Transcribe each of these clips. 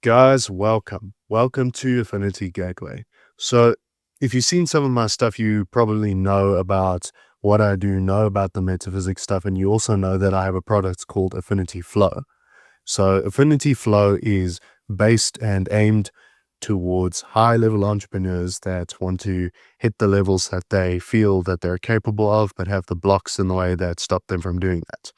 Guys, welcome to Affinity Gateway. So if you've seen some of my stuff, you probably know about what I do, know about the metaphysics stuff, and you also know that I have a product called Affinity Flow. So Affinity Flow is based and aimed towards high-level entrepreneurs that want to hit the levels that they feel that they're capable of, but have the blocks in the way that stop them from doing that.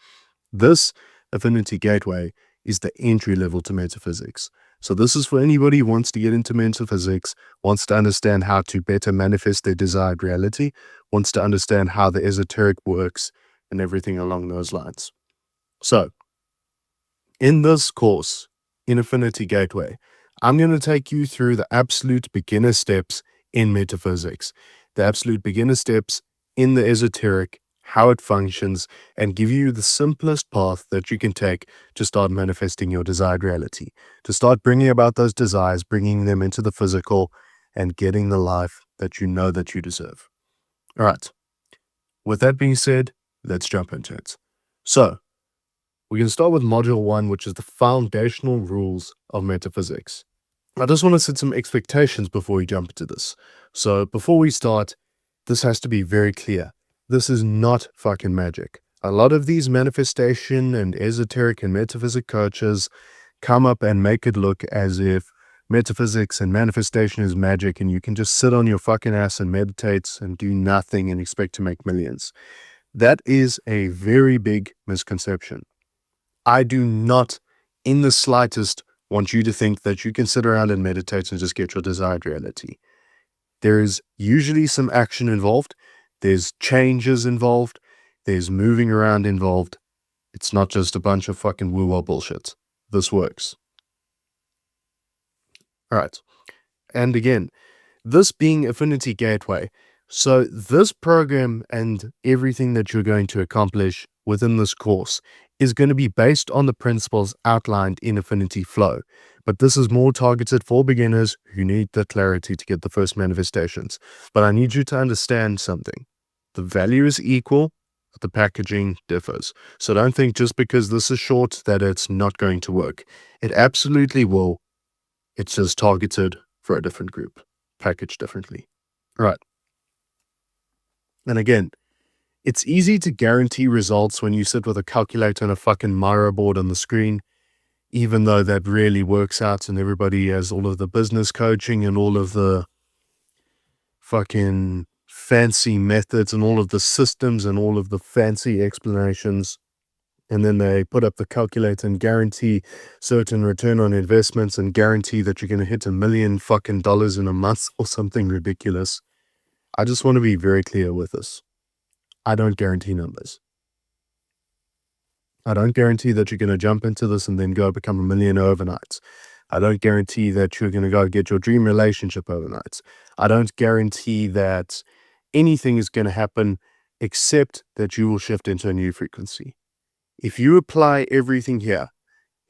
This Affinity Gateway is the entry level to metaphysics. So this is for anybody who wants to get into metaphysics, wants to understand how to better manifest their desired reality, wants to understand how the esoteric works, and everything along those lines. So in this course, in Affinity Gateway, I'm going to take you through the absolute beginner steps in metaphysics, the absolute beginner steps in the esoteric, how it functions, and give you the simplest path that you can take to start manifesting your desired reality, to start bringing about those desires, bringing them into the physical, and getting the life that you know that you deserve. All right. With that being said, let's jump into it. So we can start with module 1, which is the foundational rules of metaphysics. I just want to set some expectations before we jump into this. So before we start, this has to be very clear. This is not fucking magic. A lot of these manifestation and esoteric and metaphysic coaches come up and make it look as if metaphysics and manifestation is magic and you can just sit on your fucking ass and meditate and do nothing and expect to make millions. That is a very big misconception. I do not in the slightest want you to think that you can sit around and meditate and just get your desired reality. There is usually some action involved. There's changes involved. There's moving around involved. It's not just a bunch of fucking woo-wah bullshit. This works. All right. And again, this being Affinity Gateway, so this program and everything that you're going to accomplish within this course is going to be based on the principles outlined in Affinity Flow. But this is more targeted for beginners who need the clarity to get the first manifestations. But I need you to understand something. The value is equal, but the packaging differs. So don't think just because this is short that it's not going to work. It absolutely will. It's just targeted for a different group, packaged differently. All right. And again, it's easy to guarantee results when you sit with a calculator and a fucking Miro board on the screen, even though that really works out and everybody has all of the business coaching and all of the fucking fancy methods and all of the systems and all of the fancy explanations. And then they put up the calculator and guarantee certain return on investments and guarantee that you're going to hit $1 million fucking dollars in a month or something ridiculous. I just want to be very clear with this. I don't guarantee numbers. I don't guarantee that you're going to jump into this and then go become a millionaire overnight. I don't guarantee that you're going to go get your dream relationship overnight. I don't guarantee that anything is going to happen except that you will shift into a new frequency. If you apply everything here,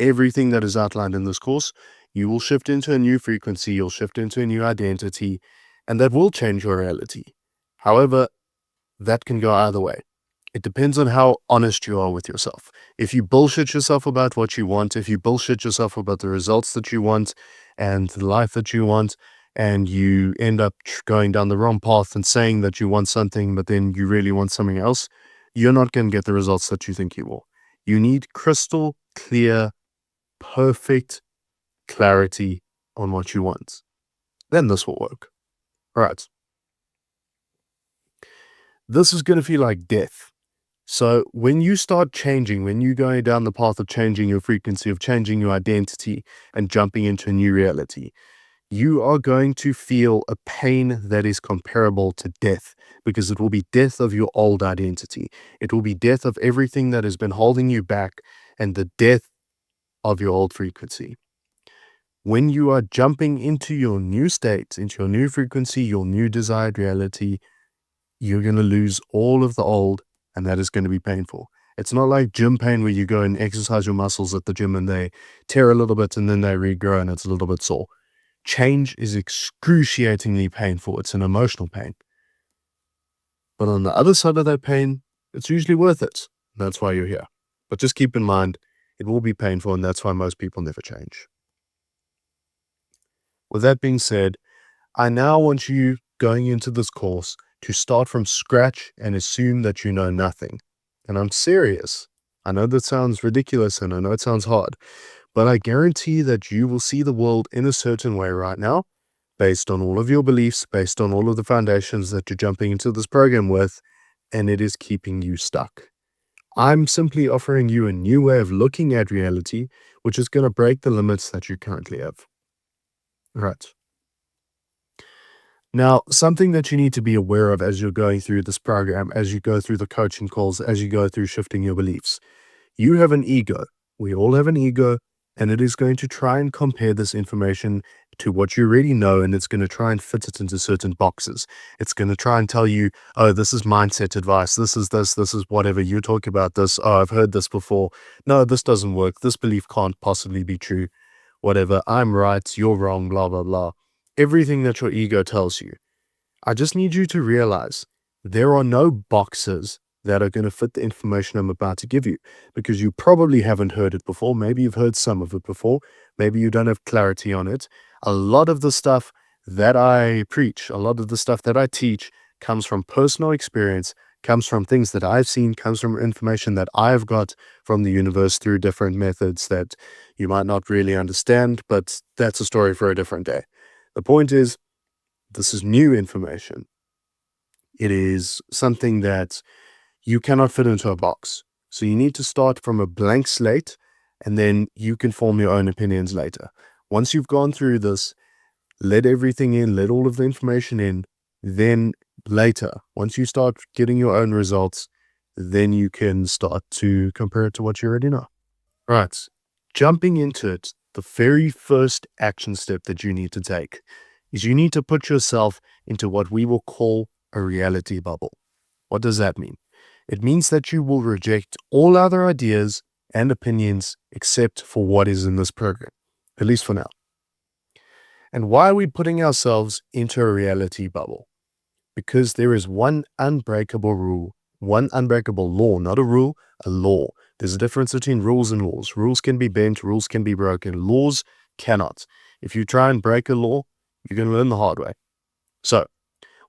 everything that is outlined in this course, you will shift into a new frequency, you'll shift into a new identity, and that will change your reality. However, that can go either way. It depends on how honest you are with yourself. If you bullshit yourself about what you want, if you bullshit yourself about the results that you want and the life that you want, and you end up going down the wrong path and saying that you want something, but then you really want something else, you're not going to get the results that you think you will. You need crystal clear, perfect clarity on what you want. Then this will work. All right. This is going to feel like death. So when you start changing, when you're going down the path of changing your frequency, of changing your identity and jumping into a new reality, you are going to feel a pain that is comparable to death, because it will be death of your old identity. It will be death of everything that has been holding you back and the death of your old frequency. When you are jumping into your new state, into your new frequency, your new desired reality, you're going to lose all of the old, and that is going to be painful. It's not like gym pain where you go and exercise your muscles at the gym and they tear a little bit and then they regrow and it's a little bit sore. Change is excruciatingly painful. It's an emotional pain. But on the other side of that pain, it's usually worth it. That's why you're here. But just keep in mind, it will be painful, and that's why most people never change. With that being said, I now want you going into this course to start from scratch and assume that you know nothing. And I'm serious. I know that sounds ridiculous and I know it sounds hard, but I guarantee that you will see the world in a certain way right now, based on all of your beliefs, based on all of the foundations that you're jumping into this program with, and it is keeping you stuck. I'm simply offering you a new way of looking at reality, which is going to break the limits that you currently have. Right. Now, something that you need to be aware of as you're going through this program, as you go through the coaching calls, as you go through shifting your beliefs, you have an ego. We all have an ego, and it is going to try and compare this information to what you already know, and it's going to try and fit it into certain boxes. It's going to try and tell you, oh, this is mindset advice. This is whatever. You're talking about this. Oh, I've heard this before. No, this doesn't work. This belief can't possibly be true. Whatever. I'm right. You're wrong. Blah, blah, blah. Everything that your ego tells you. I just need you to realize there are no boxes that are going to fit the information I'm about to give you, because you probably haven't heard it before. Maybe you've heard some of it before. Maybe you don't have clarity on it. A lot of the stuff that I preach, a lot of the stuff that I teach comes from personal experience, comes from things that I've seen, comes from information that I've got from the universe through different methods that you might not really understand, but that's a story for a different day. The point is, this is new information. It is something that you cannot fit into a box. So you need to start from a blank slate, and then you can form your own opinions later. Once you've gone through this, let everything in, let all of the information in, then later, once you start getting your own results, then you can start to compare it to what you already know. Right. Jumping into it, the very first action step that you need to take is you need to put yourself into what we will call a reality bubble. What does that mean? It means that you will reject all other ideas and opinions except for what is in this program, at least for now. And why are we putting ourselves into a reality bubble? Because there is one unbreakable rule, one unbreakable law, not a rule, a law. There's a difference between rules and laws. Rules can be bent, rules can be broken, laws cannot. If you try and break a law, you're going to learn the hard way. So,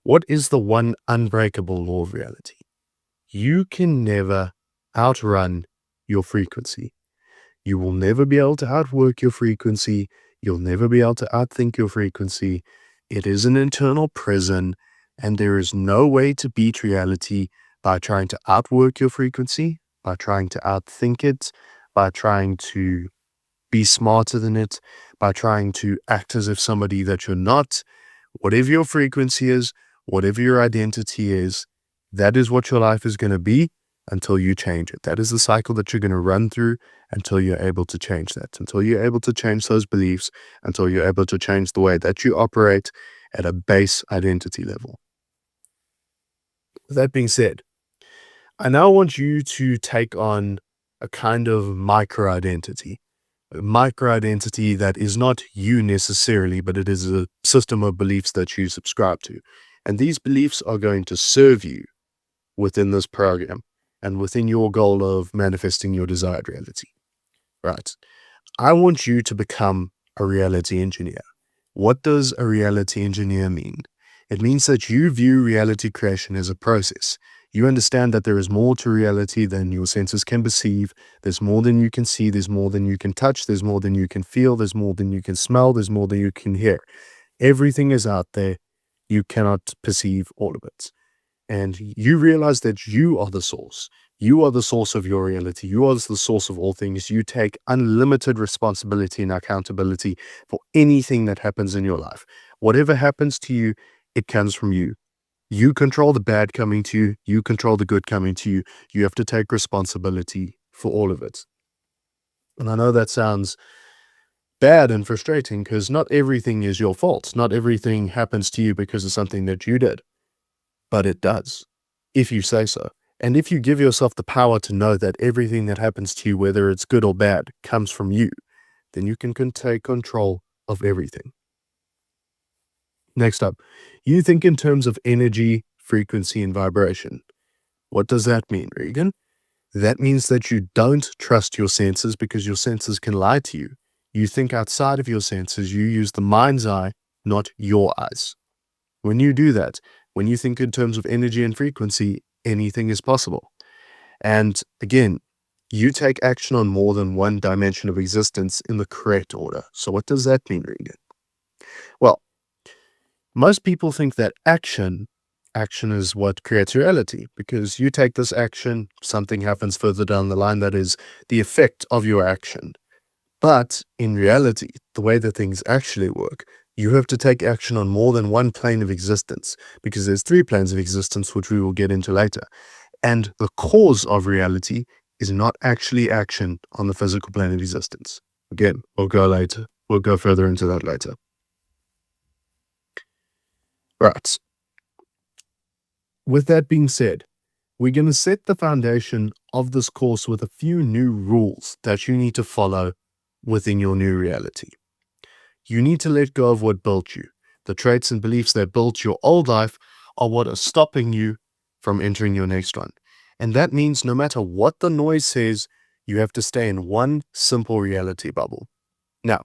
what is the one unbreakable law of reality? You can never outrun your frequency. You will never be able to outwork your frequency. You'll never be able to outthink your frequency. It is an internal prison, and there is no way to beat reality by trying to outwork your frequency, by trying to outthink it, by trying to be smarter than it, by trying to act as if somebody that you're not. Whatever your frequency is, whatever your identity is, that is what your life is going to be until you change it. That is the cycle that you're going to run through until you're able to change that, until you're able to change those beliefs, until you're able to change the way that you operate at a base identity level. With that being said, I now want you to take on a kind of micro-identity. A micro-identity that is not you necessarily, but it is a system of beliefs that you subscribe to. And these beliefs are going to serve you within this program and within your goal of manifesting your desired reality. Right. I want you to become a reality engineer. What does a reality engineer mean? It means that you view reality creation as a process. You understand that there is more to reality than your senses can perceive. There's more than you can see. There's more than you can touch. There's more than you can feel. There's more than you can smell. There's more than you can hear. Everything is out there. You cannot perceive all of it. And you realize that you are the source. You are the source of your reality. You are the source of all things. You take unlimited responsibility and accountability for anything that happens in your life. Whatever happens to you, it comes from you. You control the bad coming to you. You control the good coming to you. You have to take responsibility for all of it. And I know that sounds bad and frustrating because not everything is your fault. Not everything happens to you because of something that you did. But it does, if you say so. And if you give yourself the power to know that everything that happens to you, whether it's good or bad, comes from you, then you can take control of everything. Next up, you think in terms of energy, frequency, and vibration. What does that mean, Regan? That means that you don't trust your senses because your senses can lie to you. You think outside of your senses. You use the mind's eye, not your eyes. When you do that, when you think in terms of energy and frequency, anything is possible. And again, you take action on more than one dimension of existence in the correct order. So what does that mean, Regan? Well, most people think that action is what creates reality, because you take this action, something happens further down the line that is the effect of your action. But in reality, the way that things actually work, you have to take action on more than one plane of existence, because there's 3 planes of existence, which we will get into later. And the cause of reality is not actually action on the physical plane of existence. Again, we'll go later. We'll go further into that later. Right. With that being said, we're going to set the foundation of this course with a few new rules that you need to follow within your new reality. You need to let go of what built you. The traits and beliefs that built your old life are what are stopping you from entering your next one. And that means no matter what the noise says, you have to stay in one simple reality bubble. Now,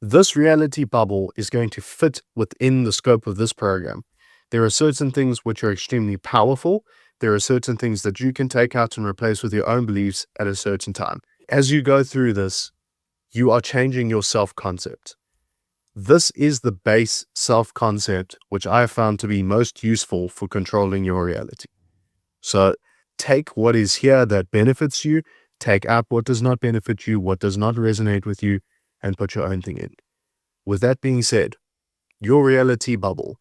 this reality bubble is going to fit within the scope of this program. There are certain things which are extremely powerful. There are certain things that you can take out and replace with your own beliefs at a certain time. As you go through this, you are changing your self-concept. This is the base self-concept which I have found to be most useful for controlling your reality. So take what is here that benefits you, take out what does not benefit you, what does not resonate with you, and put your own thing in. With that being said, your reality bubble,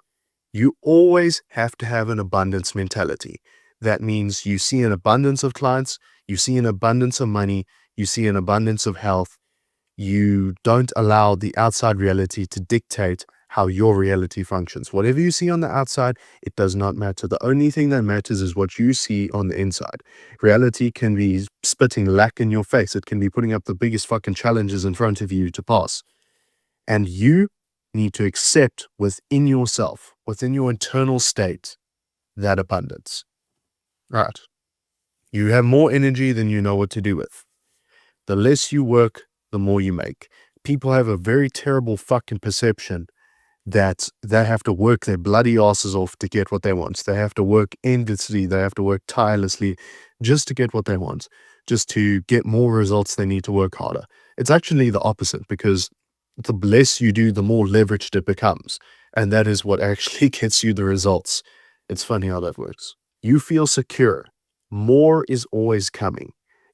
you always have to have an abundance mentality. That means you see an abundance of clients, you see an abundance of money, you see an abundance of health. You don't allow the outside reality to dictate how your reality functions. Whatever you see on the outside, it does not matter. The only thing that matters is what you see on the inside. Reality can be spitting lack in your face. It can be putting up the biggest fucking challenges in front of you to pass. And you need to accept within yourself, within your internal state, that abundance. Right. You have more energy than you know what to do with. The less you work, the more you make. People have a very terrible fucking perception that they have to work their bloody asses off to get what they want. They have to work endlessly. They have to work tirelessly just to get what they want. Just to get more results, they need to work harder. It's actually the opposite, because the less you do, the more leveraged it becomes. And that is what actually gets you the results. It's funny how that works. You feel secure. More is always coming.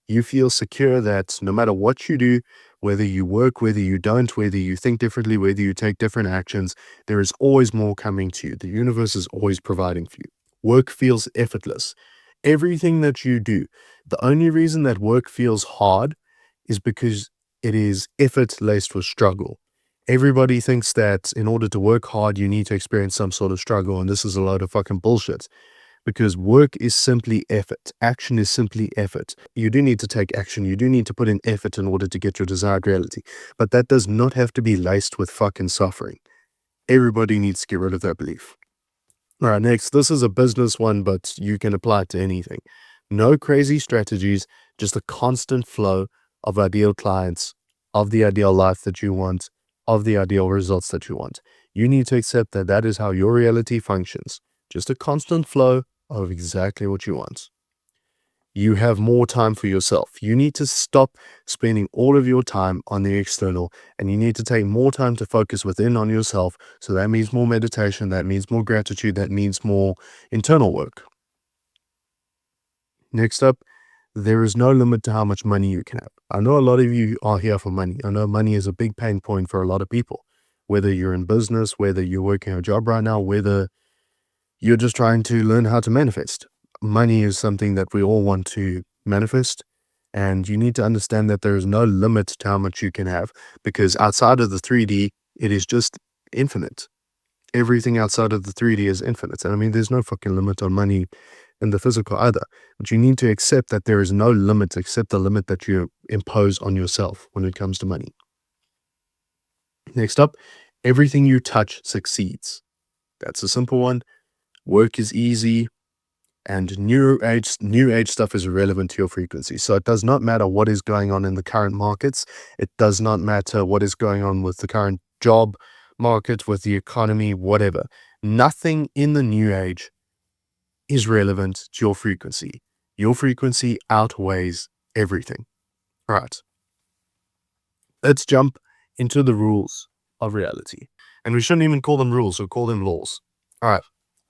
You feel secure that no matter what you do, whether you work, whether you don't, whether you think differently, whether you take different actions, there is always more coming to you. The universe is always providing for you. Work feels effortless. Everything that you do, the only reason that work feels hard is because it is effort laced with struggle. Everybody thinks that in order to work hard, you need to experience some sort of struggle, and this is a load of fucking bullshit. Because work is simply effort. Action is simply effort. You do need to take action. You do need to put in effort in order to get your desired reality. But that does not have to be laced with fucking suffering. Everybody needs to get rid of that belief. All right, next. This is a business one, but you can apply it to anything. No crazy strategies, just a constant flow of ideal clients, of the ideal life that you want, of the ideal results that you want. You need to accept that that is how your reality functions. Just a constant flow of exactly what you want. You have more time for yourself. You need to stop spending all of your time on the external, and you need to take more time to focus within on yourself. So that means more meditation, that means more gratitude, that means more internal work. Next up, there is no limit to how much money you can have. I know a lot of you are here for money. I know money is a big pain point for a lot of people, whether you're in business, whether you're working a job right now, whether you're just trying to learn how to manifest. Money is something that we all want to manifest, and you need to understand that there is no limit to how much you can have, because outside of the 3D, it is just infinite. Everything outside of the 3D is infinite. And I mean, there's no fucking limit on money in the physical either. But you need to accept that there is no limit except the limit that you impose on yourself when it comes to money. Next up, everything you touch succeeds. That's a simple one. Work is easy. And new age stuff is irrelevant to your frequency. So it does not matter what is going on in the current markets. It does not matter what is going on with the current job market, with the economy, whatever. Nothing in the new age is relevant to your frequency. Your frequency outweighs everything. All right. Let's jump into the rules of reality. And we shouldn't even call them rules, we'll call them laws. All right.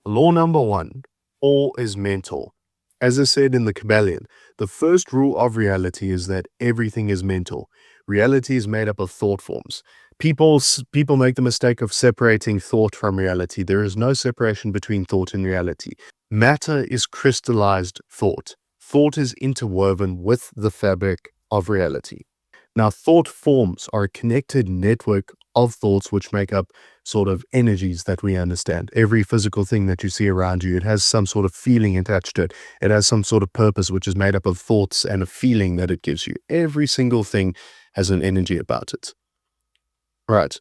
Law number 1, all is mental. As I said in the Kabbalion, the first rule of reality is that everything is mental. Reality is made up of thought forms. People make the mistake of separating thought from reality. There is no separation between thought and reality. Matter is crystallized thought. Thought is interwoven with the fabric of reality. Now, thought forms are a connected network of thoughts which make up sort of energies that we understand. Every physical thing that you see around you, it has some sort of feeling attached to it. It has some sort of purpose which is made up of thoughts and a feeling that it gives you. Every single thing has an energy about it. Right.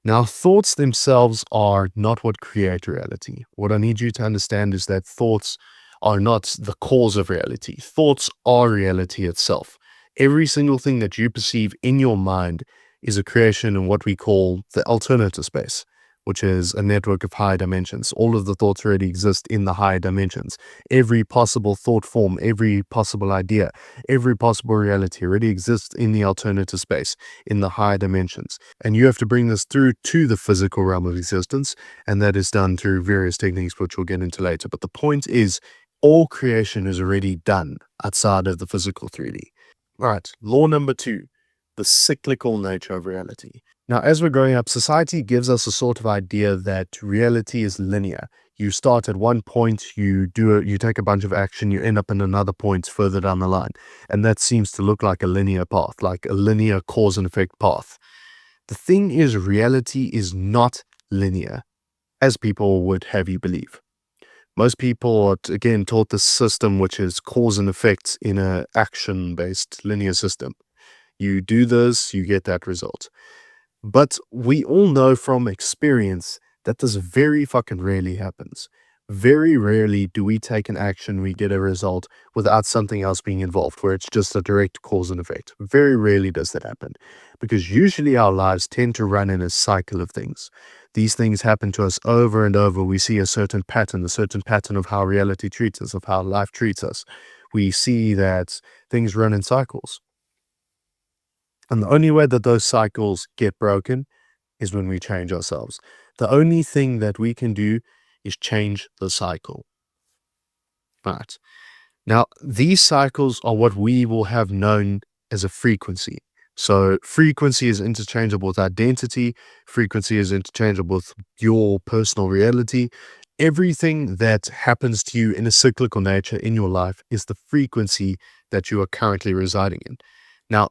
Now, thoughts themselves are not what create reality. What I need you to understand is that thoughts are not the cause of reality. Thoughts are reality itself. Every single thing that you perceive in your mind is a creation in what we call the alternative space, which is a network of higher dimensions. All of the thoughts already exist in the higher dimensions. Every possible thought form, every possible idea, every possible reality already exists in the alternative space, in the higher dimensions. And you have to bring this through to the physical realm of existence, and that is done through various techniques, which we'll get into later. But the point is, all creation is already done outside of the physical 3D. All right, law number 2, the cyclical nature of reality. Now, as we're growing up, society gives us a sort of idea that reality is linear. You start at one point, you take a bunch of action, you end up in another point further down the line. And that seems to look like a linear path, like a linear cause and effect path. The thing is, reality is not linear, as people would have you believe. Most people are, again, taught this system, which is cause and effect in an action-based linear system. You do this, you get that result. But we all know from experience that this very fucking rarely happens. Very rarely do we take an action, we get a result without something else being involved, where it's just a direct cause and effect. Very rarely does that happen, because usually our lives tend to run in a cycle of things. These things happen to us over and over. We see a certain pattern of how reality treats us, of how life treats us. We see that things run in cycles. And the only way that those cycles get broken is when we change ourselves. The only thing that we can do is change the cycle. Right. Now, these cycles are what we will have known as a frequency. So frequency is interchangeable with identity. Frequency is interchangeable with your personal reality. Everything that happens to you in a cyclical nature in your life is the frequency that you are currently residing in. Now,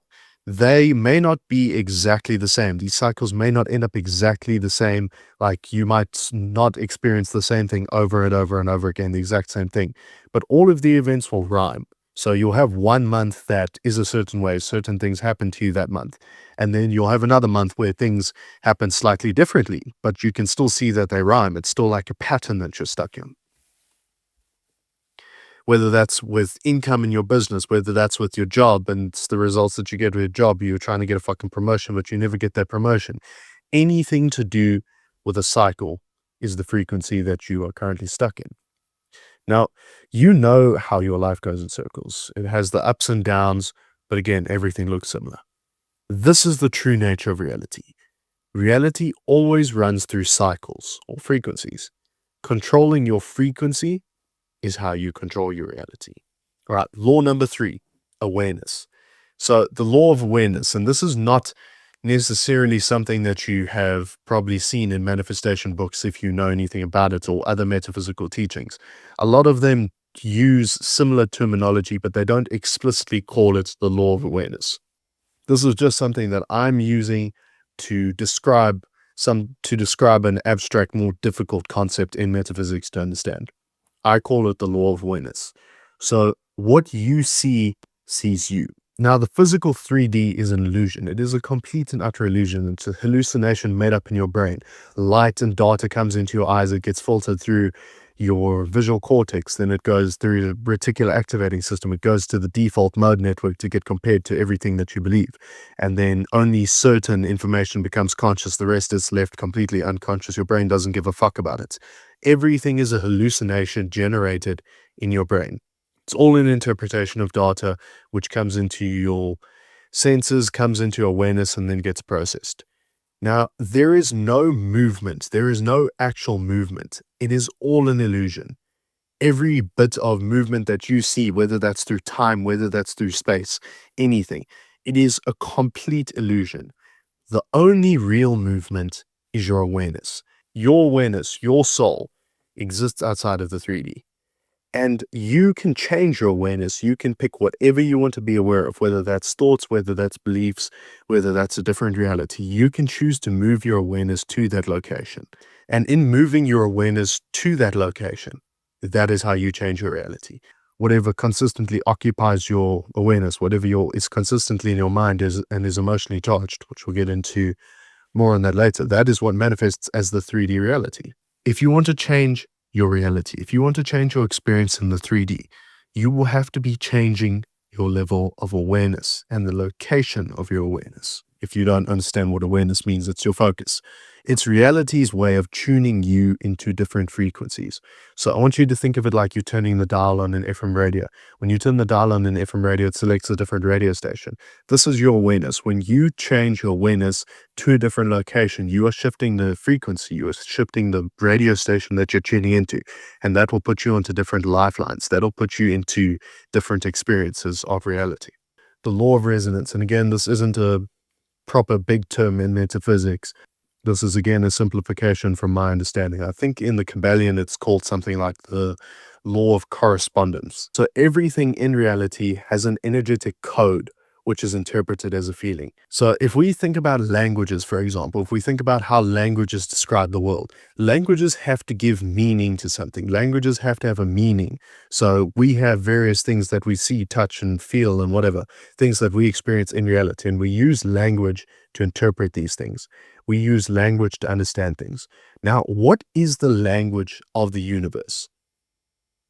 they may not be exactly the same. These cycles may not end up exactly the same. Like, you might not experience the same thing over and over and over again, the exact same thing. But all of the events will rhyme. So you'll have one month that is a certain way, certain things happen to you that month. And then you'll have another month where things happen slightly differently, but you can still see that they rhyme. It's still like a pattern that you're stuck in. Whether that's with income in your business, whether that's with your job and it's the results that you get with your job, you're trying to get a fucking promotion, but you never get that promotion. Anything to do with a cycle is the frequency that you are currently stuck in. Now, you know how your life goes in circles. It has the ups and downs, but again, everything looks similar. This is the true nature of reality. Reality always runs through cycles or frequencies. Controlling your frequency is how you control your reality. All right, law number 3, awareness. So the law of awareness, and this is not necessarily something that you have probably seen in manifestation books if you know anything about it, or other metaphysical teachings. A lot of them use similar terminology, but they don't explicitly call it the law of awareness. This is just something that I'm using to describe an abstract, more difficult concept in metaphysics to understand. I call it the law of awareness. So what you see sees you. Now, the physical 3D is an illusion. It is a complete and utter illusion. It's a hallucination made up in your brain. Light and data comes into your eyes. It gets filtered through. your visual cortex, then it goes through the reticular activating system. It goes to the default mode network to get compared to everything that you believe. And then only certain information becomes conscious. The rest is left completely unconscious. Your brain doesn't give a fuck about it. Everything is a hallucination generated in your brain. It's all an interpretation of data, which comes into your senses, comes into awareness, and then gets processed. Now, there is no movement. There is no actual movement. It is all an illusion. Every bit of movement that you see, whether that's through time, whether that's through space, anything, it is a complete illusion. The only real movement is your awareness. Your awareness, your soul, exists outside of the 3D. And you can change your awareness. You can pick whatever you want to be aware of, whether that's thoughts, whether that's beliefs, whether that's a different reality. You can choose to move your awareness to that location. And in moving your awareness to that location, that is how you change your reality. Whatever consistently occupies your awareness, whatever is consistently in your mind and is emotionally charged, which we'll get into more on that later, that is what manifests as the 3D reality. If you want to change your reality, if you want to change your experience in the 3D, you will have to be changing your level of awareness and the location of your awareness. If you don't understand what awareness means, it's your focus. It's reality's way of tuning you into different frequencies. So I want you to think of it like you're turning the dial on an FM radio. When you turn the dial on an FM radio, it selects a different radio station. This is your awareness. When you change your awareness to a different location, you are shifting the frequency, you are shifting the radio station that you're tuning into, and that will put you onto different lifelines. That'll put you into different experiences of reality. The law of resonance, and again, this isn't a proper big term in metaphysics. This is again a simplification from my understanding. I think in the Kabbalion it's called something like the law of correspondence. So everything in reality has an energetic code which is interpreted as a feeling. So if we think about languages, for example, if we think about how languages describe the world, languages have to give meaning to something. Languages have to have a meaning. So we have various things that we see, touch, and feel, and whatever, things that we experience in reality, and we use language to interpret these things. We use language to understand things. Now, what is the language of the universe?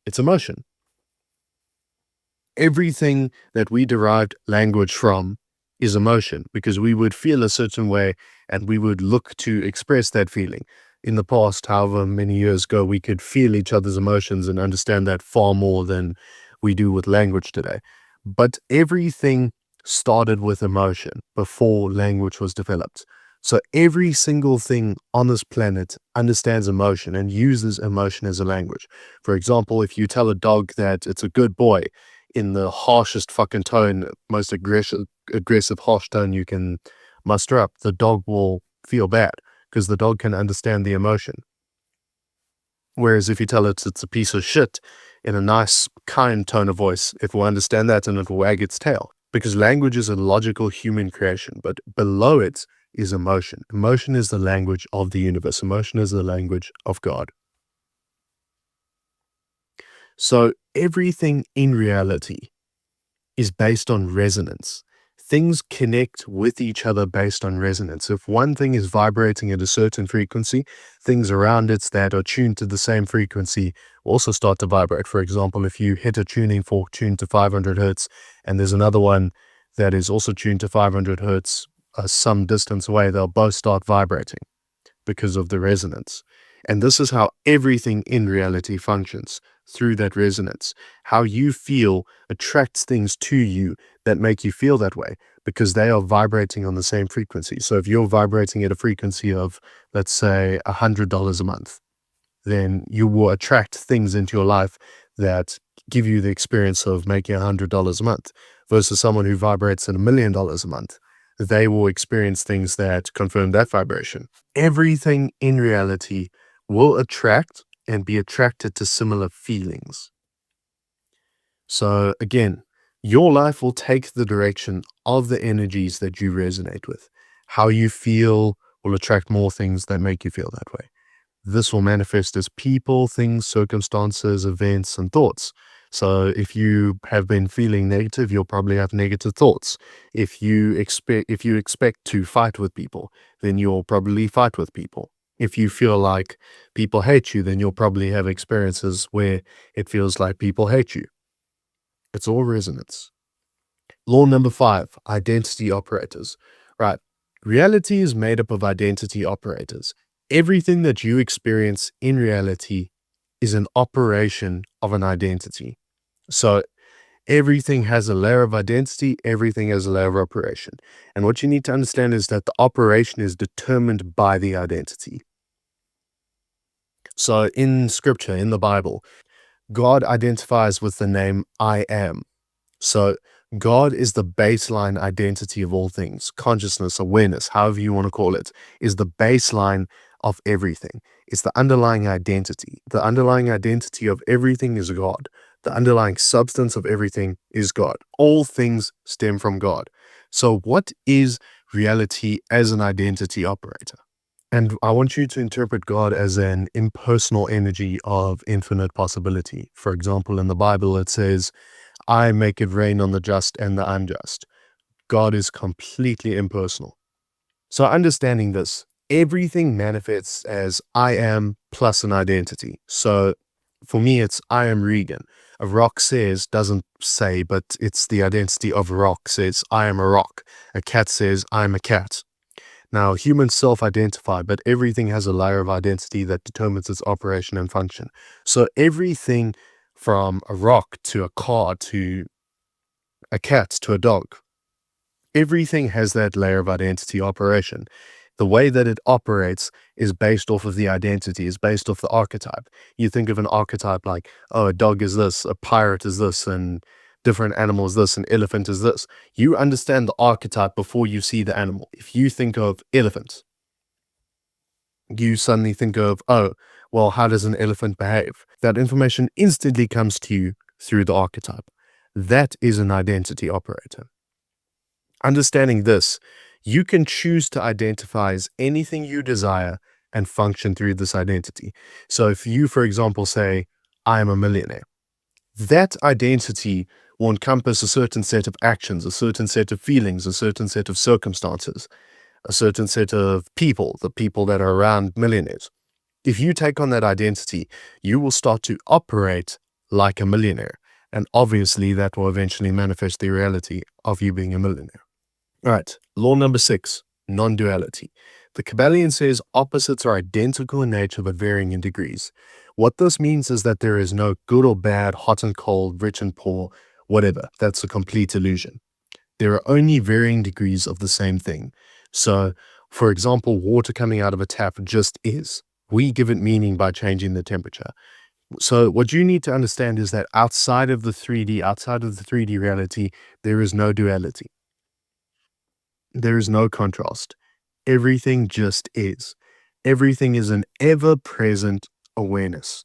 It's emotion. Everything that we derived language from is emotion, because we would feel a certain way and we would look to express that feeling. In the past, however many years ago, we could feel each other's emotions and understand that far more than we do with language today. But everything started with emotion before language was developed. So every single thing on this planet understands emotion and uses emotion as a language. For example, if you tell a dog that it's a good boy in the harshest fucking tone, most aggressive harsh tone you can muster up, the dog will feel bad because the dog can understand the emotion. Whereas if you tell it it's a piece of shit in a nice, kind tone of voice, it will understand that and it will wag its tail. Because language is a logical human creation, but below it is emotion. Emotion is the language of the universe. Emotion is the language of God. So everything in reality is based on resonance. Things connect with each other based on resonance. If one thing is vibrating at a certain frequency, things around it that are tuned to the same frequency also start to vibrate. For example, if you hit a tuning fork tuned to 500 hertz and there's another one that is also tuned to 500 hertz some distance away, they'll both start vibrating because of the resonance. And this is how everything in reality functions, through that resonance. How you feel attracts things to you that make you feel that way because they are vibrating on the same frequency. So if you're vibrating at a frequency of, let's say, $100 a month, then you will attract things into your life that give you the experience of making $100 a month versus someone who vibrates at $1 million a month. They will experience things that confirm that vibration. Everything in reality will attract and be attracted to similar feelings. So again, your life will take the direction of the energies that you resonate with. How you feel will attract more things that make you feel that way. This will manifest as people, things, circumstances, events, and thoughts. So if you have been feeling negative, you'll probably have negative thoughts. If you expect to fight with people, then you'll probably fight with people. If you feel like people hate you, then you'll probably have experiences where it feels like people hate you. It's all resonance. Law number 5, identity operators. Right. Reality is made up of identity operators. Everything that you experience in reality is an operation of an identity. So everything has a layer of identity, everything has a layer of operation. And what you need to understand is that the operation is determined by the identity. So in scripture, in the Bible, God identifies with the name I am. So God is the baseline identity of all things. Consciousness, awareness, however you want to call it, is the baseline of everything. It's the underlying identity. The underlying identity of everything is God. The underlying substance of everything is God. All things stem from God. So what is reality as an identity operator? And I want you to interpret God as an impersonal energy of infinite possibility. For example, in the Bible, it says, I make it rain on the just and the unjust. God is completely impersonal. So understanding this, everything manifests as I am plus an identity. So for me, it's I am Regan. A rock says, doesn't say, but it's the identity of a rock says, I am a rock. A cat says, I'm a cat. Now, humans self-identify, but everything has a layer of identity that determines its operation and function. So everything from a rock to a car to a cat to a dog, everything has that layer of identity operation. The way that it operates is based off of the identity, is based off the archetype. You think of an archetype like, oh, a dog is this, a pirate is this, and different animals this, an elephant is this. You understand the archetype before you see the animal. If you think of elephant, you suddenly think of, oh, well, how does an elephant behave? That information instantly comes to you through the archetype. That is an identity operator. Understanding this, you can choose to identify as anything you desire and function through this identity. So if you, for example, say, I am a millionaire, that identity will encompass a certain set of actions, a certain set of feelings, a certain set of circumstances, a certain set of people, the people that are around millionaires. If you take on that identity, you will start to operate like a millionaire. And obviously that will eventually manifest the reality of you being a millionaire. All right, law number 6, non-duality. The Kabbalion says opposites are identical in nature but varying in degrees. What this means is that there is no good or bad, hot and cold, rich and poor, whatever. That's a complete illusion. There are only varying degrees of the same thing. So, for example, water coming out of a tap just is. We give it meaning by changing the temperature. So what you need to understand is that outside of the 3D reality, there is no duality. There is no contrast. Everything just is. Everything is an ever-present awareness.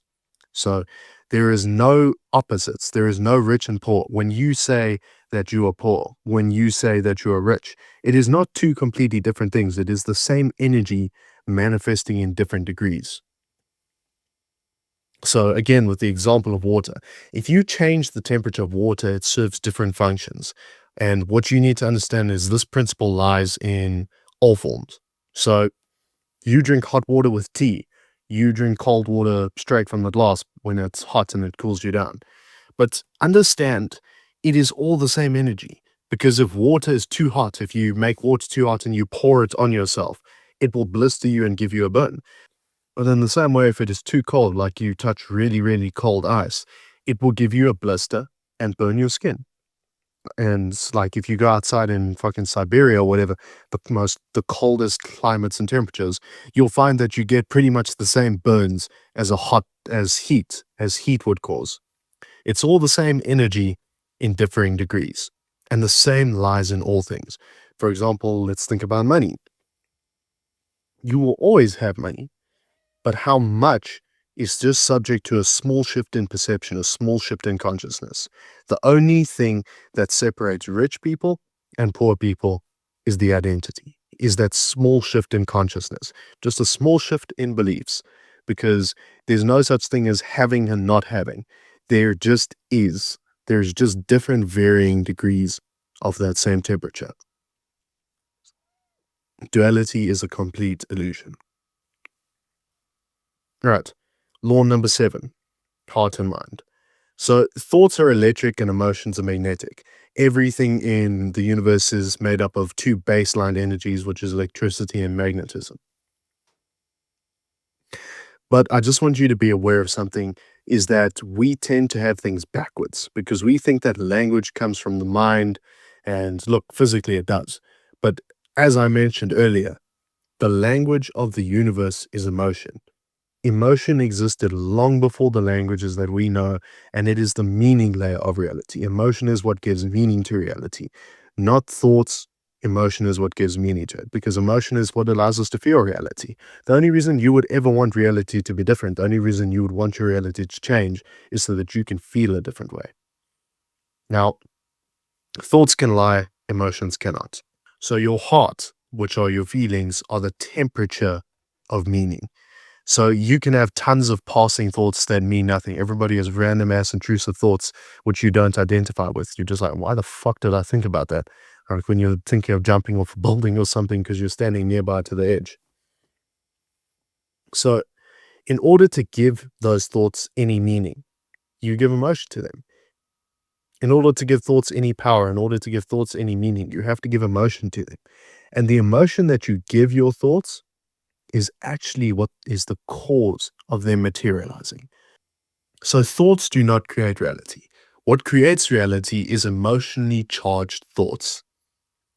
So there is no opposites. There is no rich and poor. When you say that you are poor, when you say that you are rich, it is not two completely different things. It is the same energy manifesting in different degrees. So again, with the example of water, if you change the temperature of water, it serves different functions. And what you need to understand is this principle lies in all forms. So you drink hot water with tea. You drink cold water straight from the glass when it's hot and it cools you down. But understand, it is all the same energy. Because if water is too hot, if you make water too hot and you pour it on yourself, it will blister you and give you a burn. But in the same way, if it is too cold, like you touch really, really cold ice, it will give you a blister and burn your skin. And like if you go outside in fucking Siberia or whatever, the coldest climates and temperatures, you'll find that you get pretty much the same burns as heat would cause. It's all the same energy in differing degrees, and the same lies in all things. For example, let's think about money. You will always have money, but how much is just subject to a small shift in perception, a small shift in consciousness. The only thing that separates rich people and poor people is the identity, is that small shift in consciousness, just a small shift in beliefs, because there's no such thing as having and not having. There just is. There's just different varying degrees of that same temperature. Duality is a complete illusion. All right. Law number 7, heart and mind. So thoughts are electric and emotions are magnetic. Everything in the universe is made up of two baseline energies, which is electricity and magnetism. But I just want you to be aware of something is that we tend to have things backwards because we think that language comes from the mind. And look, physically it does. But as I mentioned earlier, the language of the universe is emotion. Emotion existed long before the languages that we know, and it is the meaning layer of reality. Emotion is what gives meaning to reality, not thoughts. Emotion is what gives meaning to it, because emotion is what allows us to feel reality. The only reason you would ever want reality to be different, the only reason you would want your reality to change is so that you can feel a different way. Now, thoughts can lie, emotions cannot. So your heart, which are your feelings, are the temperature of meaning. So you can have tons of passing thoughts that mean nothing. Everybody has random ass intrusive thoughts which you don't identify with. You're just like, why the fuck did I think about that? Like when you're thinking of jumping off a building or something because you're standing nearby to the edge. So in order to give those thoughts any meaning, you give emotion to them. In order to give thoughts any power, in order to give thoughts any meaning, you have to give emotion to them. And the emotion that you give your thoughts is actually what is the cause of them materializing. So thoughts do not create reality. What creates reality is emotionally charged thoughts.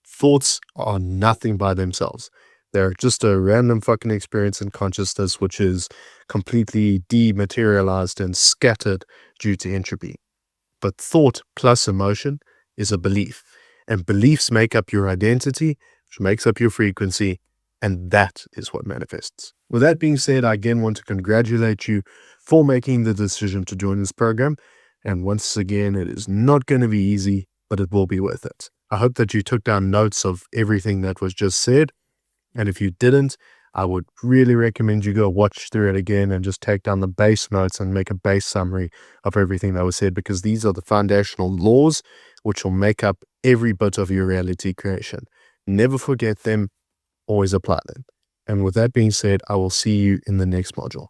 Thoughts are nothing by themselves. They're just a random fucking experience in consciousness which is completely dematerialized and scattered due to entropy. But thought plus emotion is a belief. And beliefs make up your identity, which makes up your frequency, and that is what manifests. With that being said, I again want to congratulate you for making the decision to join this program. And once again, it is not going to be easy, but it will be worth it. I hope that you took down notes of everything that was just said. And if you didn't, I would really recommend you go watch through it again and just take down the base notes and make a base summary of everything that was said, because these are the foundational laws which will make up every bit of your reality creation. Never forget them, always apply them. And with that being said, I will see you in the next module.